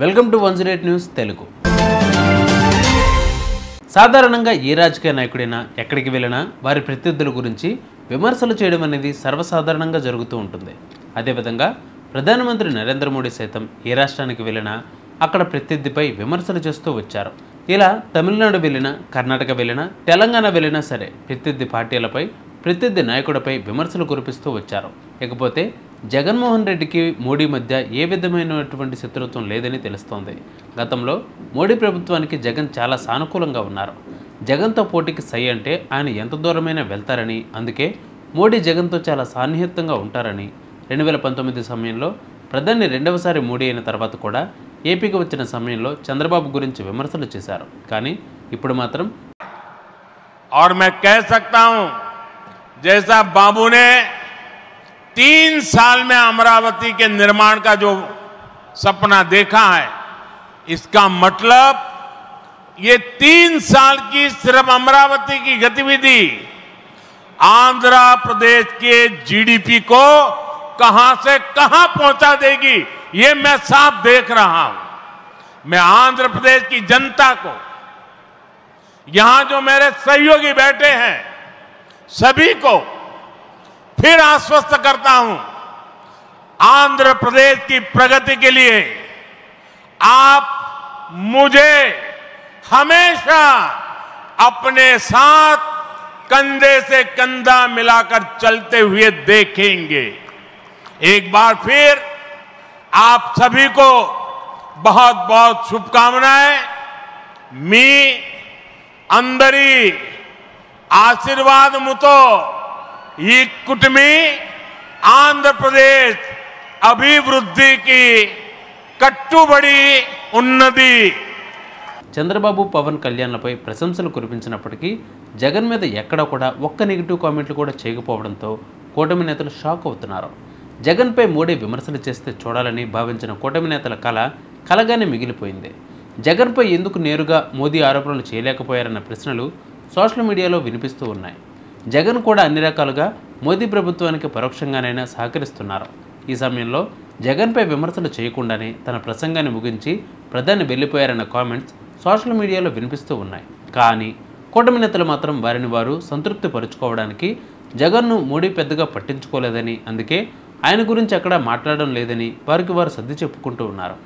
Welcome to 108 news Telugu. సాధారణంగా ఏ రాజకీయ నాయకుడైనా ఎక్కడికి వెళ్ళినా వారి ప్రత్యర్థుల గురించి విమర్శలు చేయడం అనేది సర్వసాధారణంగా జరుగుతూ ఉంటుంది. అదేవిధంగా ప్రధానమంత్రి నరేంద్ర మోడీ సైతం ఏ రాష్ట్రానికి వెళ్ళినా అక్కడ ప్రత్యర్థిపై విమర్శలు చేస్తూ వచ్చారు. ఇలా తమిళనాడు వెళ్ళినా, కర్ణాటక వెళ్ళినా, తెలంగాణ వెళ్ళినా సరే ప్రత్యర్థి పార్టీలపై, ప్రత్యర్థి నాయకుడిపై విమర్శలు కురిపిస్తూ వచ్చారు. ఇకపోతే జగన్మోహన్ రెడ్డికి మోడీ మధ్య ఏ విధమైనటువంటి శత్రుత్వం లేదని తెలుస్తోంది. గతంలో మోడీ ప్రభుత్వానికి జగన్ చాలా సానుకూలంగా ఉన్నారు. జగన్తో పోటీకి సై అంటే ఆయన ఎంత దూరమైనా వెళ్తారని, అందుకే మోడీ జగన్తో చాలా సాన్నిహితంగా ఉంటారని 2019 సమయంలో ప్రధాని రెండవసారి మోడీ అయిన తర్వాత కూడా ఏపీకి వచ్చిన సమయంలో చంద్రబాబు గురించి విమర్శలు చేశారు. కానీ ఇప్పుడు మాత్రం और मैं कह सकता हूं जैसा बाबू ने 3 साल में अमरावती के निर्माण का जो सपना देखा है, इसका मतलब ये 3 साल की सिर्फ अमरावती की गतिविधि आंध्र प्रदेश के जीडीपी को कहां से कहां पहुंचा देगी, ये मैं साफ देख रहा हूं. मैं आंध्र प्रदेश की जनता को, यहां जो मेरे सहयोगी बैठे हैं, सभी को फिर आश्वस्त करता हूं, आंध्र प्रदेश की प्रगति के लिए आप मुझे हमेशा अपने साथ कंधे से कंधा मिलाकर चलते हुए देखेंगे. एक बार फिर आप सभी को बहुत बहुत शुभकामनाएं. मी अंदरी आशीर्वादमुतो ఈ కుటుంబీ ఆంధ్రప్రదేశ్ అభివృద్ధికి కట్టుబడి ఉన్నది. చంద్రబాబు, పవన్ కళ్యాణ్లపై ప్రశంసలు కురిపించినప్పటికీ జగన్ మీద ఎక్కడా కూడా ఒక్క నెగిటివ్ కామెంట్లు కూడా చేయకపోవడంతో కూటమి నేతలు షాక్ అవుతున్నారు. జగన్పై మోడీ విమర్శలు చేస్తే చూడాలని భావించిన కూటమి నేతల కలగానే మిగిలిపోయింది. జగన్పై ఎందుకు నేరుగా మోదీ ఆరోపణలు చేయలేకపోయారన్న ప్రశ్నలు సోషల్ మీడియాలో వినిపిస్తూ ఉన్నాయి. జగన్ కూడా అన్ని రకాలుగా మోదీ ప్రభుత్వానికి పరోక్షంగానైనా సహకరిస్తున్నారు. ఈ సమయంలో జగన్పై విమర్శలు చేయకుండానే తన ప్రసంగాన్ని ముగించి ప్రధాని వెళ్ళిపోయారన్న కామెంట్స్ సోషల్ మీడియాలో వినిపిస్తూ ఉన్నాయి. కానీ కూటమి నేతలు మాత్రం వారిని వారు సంతృప్తి పరుచుకోవడానికి జగన్ను మోడీ పెద్దగా పట్టించుకోలేదని, అందుకే ఆయన గురించి ఎక్కడా మాట్లాడడం లేదని వారికి వారు సర్ది చెప్పుకుంటూ ఉన్నారు.